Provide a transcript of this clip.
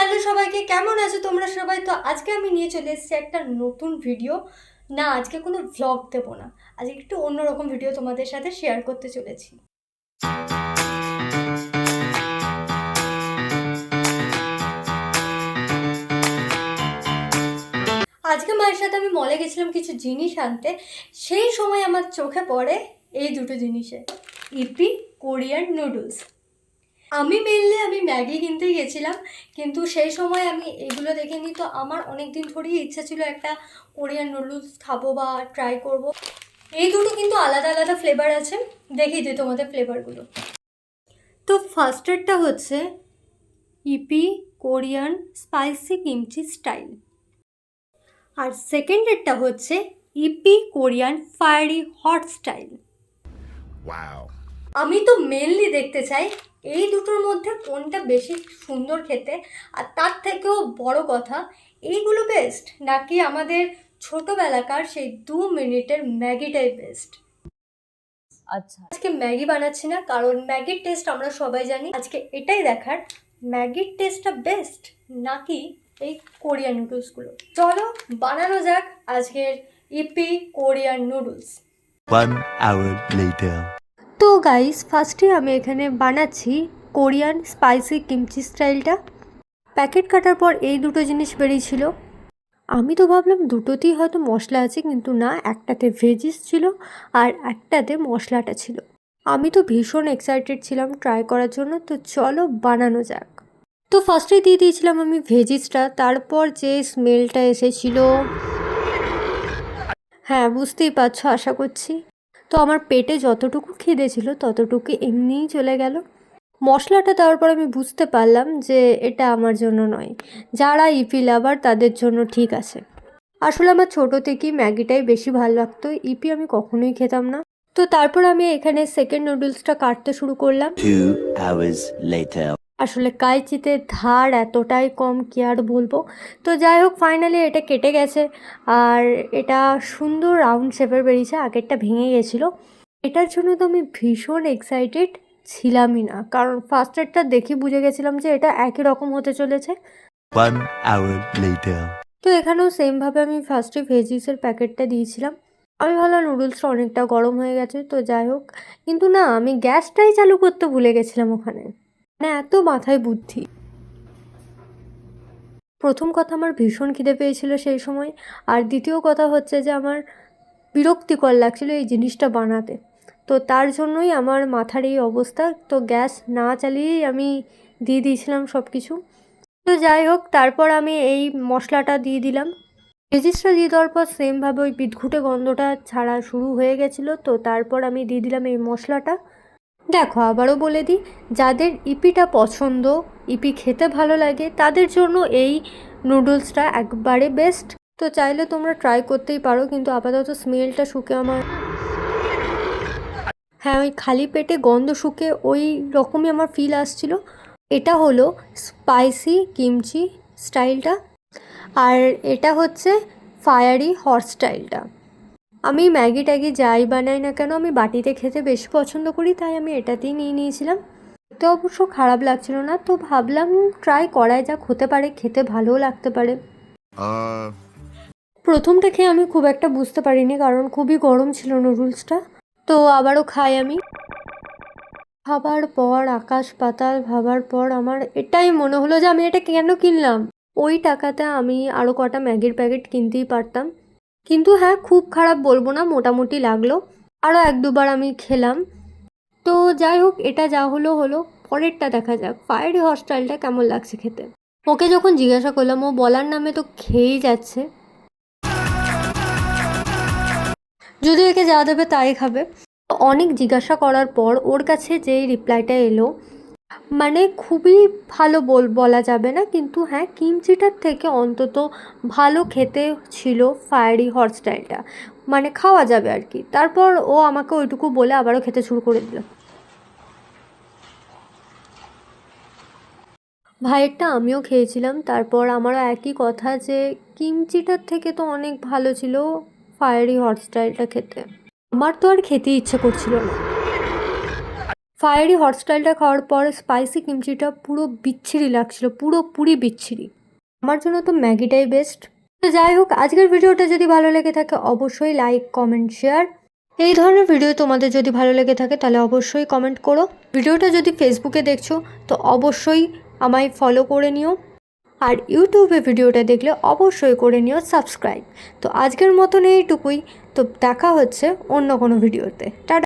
Hello সবাইকে, কেমন আছো তোমরা সবাই? তো আজকে আমি নিয়ে চলে এসেছি একটা নতুন ভিডিও। না, আজকে কোনো ভ্লগ দেবো না, আজকে একটু অন্যরকম ভিডিও তোমাদের সাথে শেয়ার করতে চলেছি। আজকে মায়ের সাথে আমি মলে গেছিলাম কিছু জিনিস আনতে। সেই সময় আমার চোখে পড়ে এই দুটো জিনিসে, ইপি কোরিয়ান নুডলস। আমি ম্যাগি কিনতে গেছিলাম, কিন্তু সেই সময় আমি এগুলো দেখিনি। তো আমার অনেক দিন ধরেই ইচ্ছা ছিল একটা কোরিয়ান নুডলস খাবো বা ট্রাই করব। এই দুটো কিন্তু আলাদা আলাদা ফ্লেভার আছে, দেখিয়ে দিই তোমাদের ফ্লেভারগুলো। তো ফার্স্টেরটা হচ্ছে EP Korean spicy kimchi style, আর সেকেন্ডেরটা হচ্ছে EP Korean fiery hot style. আমি তো মেনলি দেখতে চাই এই দুটোর মধ্যে কোনটা বেশি সুন্দর খেতে, আর তার থেকেও বড় কথা, এইগুলো বেস্ট নাকি আমাদের ছোটোবেলাকার সেই 2 মিনিটের ম্যাগিটাই বেস্ট। আচ্ছা, আজকে ম্যাগি বানাচ্ছি না, কারণ ম্যাগির টেস্ট আমরা সবাই জানি। আজকে এটাই দেখার ম্যাগির টেস্টটা বেস্ট নাকি এই কোরিয়ান নুডলসগুলো। চলো বানানো যাক আজকের ইপি কোরিয়ান নুডলস। 1 hour later. তো গাইস, ফার্স্টে আমি এখানে বানাচ্ছি কোরিয়ান স্পাইসি কিমচি স্টাইলটা। প্যাকেট কাটার পর এই দুটো জিনিস বেরিয়েছিল। আমি তো ভাবলাম দুটোতেই হয়তো মশলা আছে, কিন্তু না, একটাতে ভেজিস ছিল আর একটাতে মশলাটা ছিল। আমি তো ভীষণ এক্সাইটেড ছিলাম ট্রাই করার জন্য। তো চলো বানানো যাক। তো ফার্স্টে দিয়ে দিয়েছিলাম আমি ভেজিসটা, তারপর যে স্মেলটা এসেছিল, হ্যাঁ বুঝতেই পারছো আশা করছি। তো আমার পেটে যতটুকু খিদে ছিল ততটুকু এমনিই চলে গেল। মশলাটা দেওয়ার পর আমি বুঝতে পারলাম যে এটা আমার জন্য নয়, যারা ইপি লাভার তাদের জন্য ঠিক আছে। আসলে আমার ছোটো থেকেই ম্যাগিটাই বেশি ভালো লাগতো, ইপি আমি কখনোই খেতাম না। তো তারপর আমি এখানে সেকেন্ড নুডলসটা কাটতে শুরু করলাম। 2 hours later. আসলে কাইচিতে ধার এতটাই কম, কি আর বলবো। তো যাই হোক, ফাইনালি এটা কেটে গেছে আর এটা সুন্দর রাউন্ড শেপের বেরিয়েছে, আগেরটা ভেঙে গেছিলো। এটার জন্য তো আমি ভীষণ এক্সাইটেড ছিলামই না, কারণ ফার্স্টেরটা দেখে বুঝে গেছিলাম যে এটা একই রকম হতে চলেছে। 1 hour later. তো এখানেও সেমভাবে আমি ফার্স্টে ভেজিসের প্যাকেটটা দিয়েছিলাম। আমি ভাবলাম নুডলসটা অনেকটা গরম হয়ে গেছে, তো যাই হোক। কিন্তু না, আমি গ্যাসটাই চালু করতে ভুলে গেছিলাম ওখানে। মানে এত মাথায় বুদ্ধি। প্রথম কথা, আমার ভীষণ খিদে পেয়েছিল সেই সময়, আর দ্বিতীয় কথা হচ্ছে যে আমার বিরক্তিকর লাগছিল এই জিনিসটা বানাতে। তো তার জন্যই আমার মাথার এই অবস্থা। তো গ্যাস না চালিয়েই আমি দিয়ে দিয়েছিলাম সব কিছু। তো যাই হোক, তারপর আমি এই মশলাটা দিয়ে দিলাম। ভেজিসটা দিয়ে দেওয়ার পর সেমভাবে ওই বিদঘুটে গন্ধটা ছাড়া শুরু হয়ে গেছিলো। তো তারপর আমি দিয়ে দিলাম এই মশলাটা। দেখো, আবারও বলে দিই, যাদের ইপিটা পছন্দ, ইপি খেতে ভালো লাগে, তাদের জন্য এই নুডলসটা একবারে বেস্ট। তো চাইলে তোমরা ট্রাই করতেই পারো, কিন্তু আপাতত স্মেলটা শুকে আমার, হ্যাঁ, ওই খালি পেটে গন্ধ শুকে ওই রকমই আমার ফিল আসছিল। এটা হলো স্পাইসি কিমচি স্টাইলটা, আর এটা হচ্ছে ফায়ারি হট স্টাইলটা। আমি ম্যাগি ট্যাগি যাই বানাই না কেন, আমি বাটিতে খেতে বেশি পছন্দ করি, তাই আমি এটাতেই নিয়ে নিয়েছিলাম। তো অবশ্য খারাপ লাগছিল না, তো ভাবলাম ট্রাই করাই যাক, হতে পারে খেতে ভালোও লাগতে পারে। প্রথমটা খেয়ে আমি খুব একটা বুঝতে পারিনি, কারণ খুবই গরম ছিল নুডলসটা। তো আবারও খাই আমি। খাবার পর আকাশ পাতাল ভাবার পর আমার এটাই মনে হলো যে আমি এটা কেন কিনলাম। ওই টাকাতে আমি আরও কটা ম্যাগির প্যাকেট কিনতেই পারতাম। কিন্তু হ্যাঁ, খুব খারাপ বলবো না, মোটামুটি লাগলো। আরও 1-2 বার আমি খেলাম। তো যাই হোক, এটা যা হলো হলো, পরেরটা দেখা যাক ফায়ারি হট স্টাইলটা কেমন লাগছে খেতে। ওকে যখন জিজ্ঞাসা করলাম, ও বলার নামে তো খেয়েই যাচ্ছে, যদি একে যা দেবে তাই খাবে। অনেক জিজ্ঞাসা করার পর ওর কাছে যেই রিপ্লাইটা এলো, মানে খুবই ভালো বলা যাবে না, কিন্তু হ্যাঁ, কিমচিটার থেকে অন্তত ভালো খেতে ছিল ফায়ারি হট স্টাইলটা, মানে খাওয়া যাবে আর কি। তারপর ও আমাকে ওইটুকু বলে আবারও খেতে শুরু করে দিল। ভাইয়েরটা আমিও খেয়েছিলাম, তারপর আমারও একই কথা যে কিমচিটার থেকে তো অনেক ভালো ছিল ফায়ারি হট স্টাইলটা খেতে। আমার তো আর খেতে ইচ্ছে করছিল না। ফায়ারি হট স্টাইলটা খাওয়ার পর স্পাইসি কিমচিটা পুরো বিচ্ছিরি লাগছিল, পুরোপুরি বিচ্ছিরি। আমার জন্য তো ম্যাগিটাই বেস্ট। তো যাই হোক, আজকের ভিডিওটা যদি ভালো লেগে থাকে অবশ্যই লাইক, কমেন্ট, শেয়ার। এই ধরনের ভিডিও তোমাদের যদি ভালো লেগে থাকে তাহলে অবশ্যই কমেন্ট করো। ভিডিওটা যদি ফেসবুকে দেখছো তো অবশ্যই আমায় ফলো করে নিও, আর ইউটিউবে ভিডিওটা দেখলে অবশ্যই করে নিও সাবস্ক্রাইব। তো আজকের মতন এইটুকুই। তো দেখা হচ্ছে অন্য কোনো ভিডিওতে। টাটা।